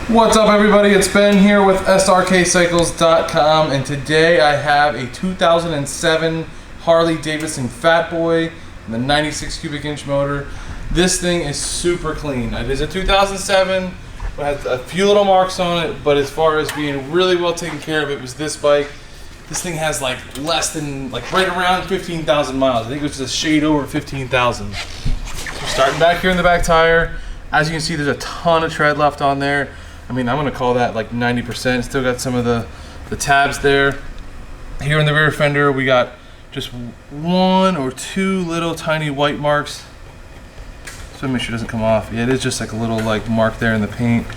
What's up, everybody? It's Ben here with Srkcycles.com, and today I have a 2007 Harley Davidson Fat Boy and the 96 cubic inch motor. This thing is super clean. It is a 2007, but has a few little marks on it, but as far as being really well taken care of, it was this bike. This thing has like right around 15,000 miles. I think it was just a shade over 15,000. So starting back here in the back tire, as you can see, there's a ton of tread left on there. I mean, I'm gonna call that like 90%. Still got some of the tabs there. Here in the rear fender, we got just one or two little tiny white marks. So make sure it doesn't come off. Yeah, it is just like a little like mark there in the paint.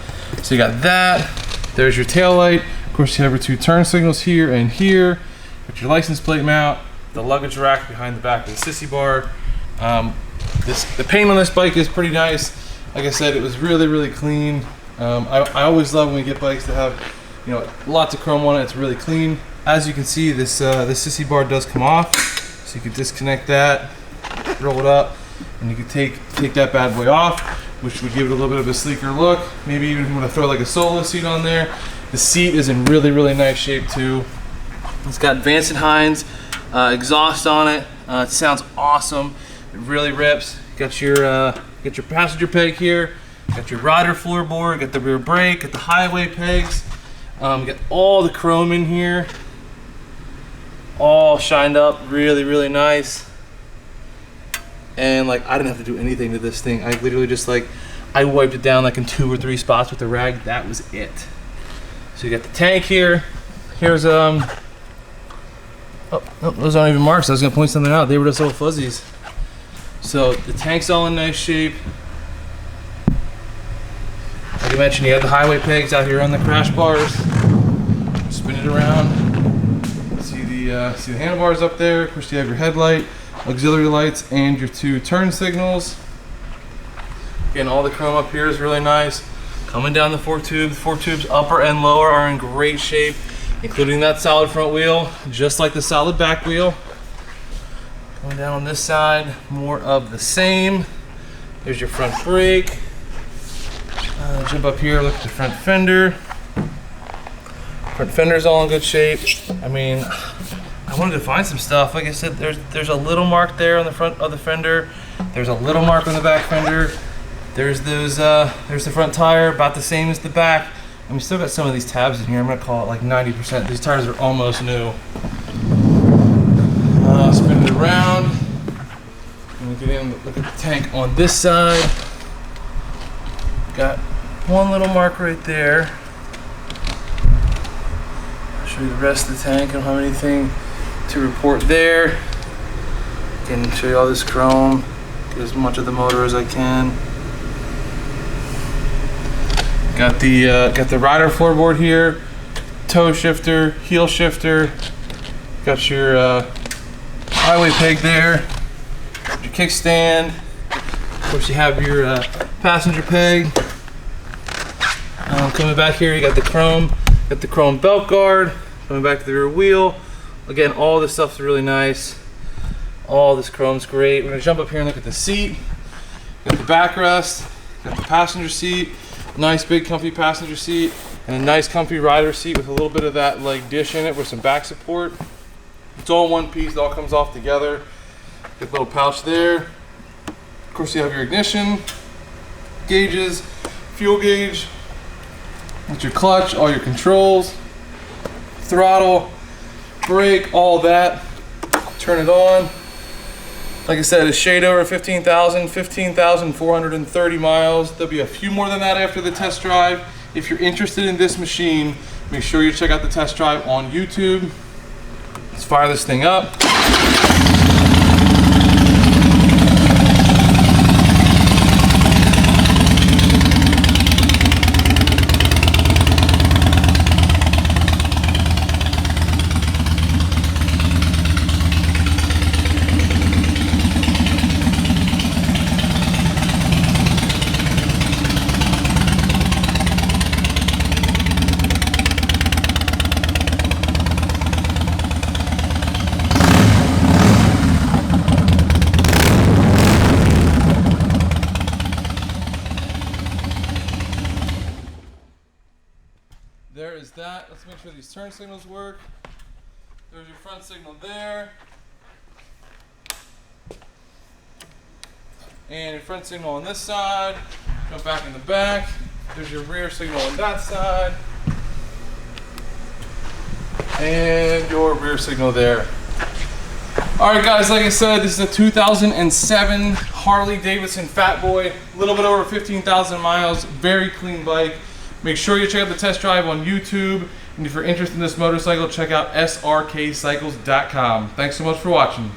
So you got that. There's your tail light. Of course, you have your two turn signals here and here. Got your license plate mount, the luggage rack behind the back of the sissy bar. The paint on this bike is pretty nice. Like I said, it was really clean. I always love when we get bikes that have, lots of chrome on it. It's really clean. As you can see, this sissy bar does come off, so you can disconnect that, roll it up, and you can take that bad boy off, which would give it a little bit of a sleeker look. Maybe even if you want to throw like a solo seat on there. The seat is in really nice shape too. It's got Vance & Hines exhaust on it. It sounds awesome. It really rips. Got your passenger peg here. Got your rider floorboard, got the rear brake, got the highway pegs, got all the chrome in here, all shined up, really nice. And like, I didn't have to do anything to this thing. I literally just I wiped it down like in 2 or 3 spots with the rag. That was it. So you got the tank here. Here's oh, those aren't even marks. I was gonna point something out. They were just little fuzzies. So the tank's all in nice shape. Like I mentioned, you have the highway pegs out here on the crash bars. Spin it around. See the handlebars up there. Of course, you have your headlight, auxiliary lights, and your 2 turn signals. Again, all the chrome up here is really nice. Coming down the 4 tubes. The 4 tubes, upper and lower, are in great shape, including that solid front wheel, just like the solid back wheel. Coming down on this side, more of the same. There's your front brake. Jump up here, look at the front fender. Front fender's all in good shape. I mean, I wanted to find some stuff. Like I said, there's a little mark there on the front of the fender. There's a little mark on the back fender. There's the front tire, about the same as the back. And we still got some of these tabs in here. I'm gonna call it like 90%. These tires are almost new. Spin it around. And we get in, look at the tank on this side. Got one little mark right there. I'll show you the rest of the tank. I don't have anything to report there. Can show you all this chrome. Get as much of the motor as I can. Got the rider floorboard here. Toe shifter, heel shifter. Got your highway peg there. Your kickstand. Of course, you have your passenger peg. Coming back here, you got the chrome belt guard. Coming back to the rear wheel. Again, all this stuff's really nice. All this chrome's great. We're gonna jump up here and look at the seat. Got the backrest, got the passenger seat. Nice big comfy passenger seat, and a nice comfy rider seat with a little bit of that like dish in it with some back support. It's all in one piece, it all comes off together. Good little pouch there. Of course, you have your ignition, gauges, fuel gauge. That's your clutch, all your controls, throttle, brake, all that. Turn it on. Like I said, a shade over 15,430 miles. There'll be a few more than that after the test drive. If you're interested in this machine, make sure you check out the test drive on YouTube. Let's fire this thing up. there is that. Let's make sure these turn signals work. There's your front signal there. And your front signal on this side. Jump back in the back. There's your rear signal on that side. And your rear signal there. Alright guys, like I said, this is a 2007 Harley Davidson Fat Boy. A little bit over 15,000 miles. Very clean bike. Make sure you check out the test drive on YouTube. And if you're interested in this motorcycle, check out srkcycles.com. Thanks so much for watching.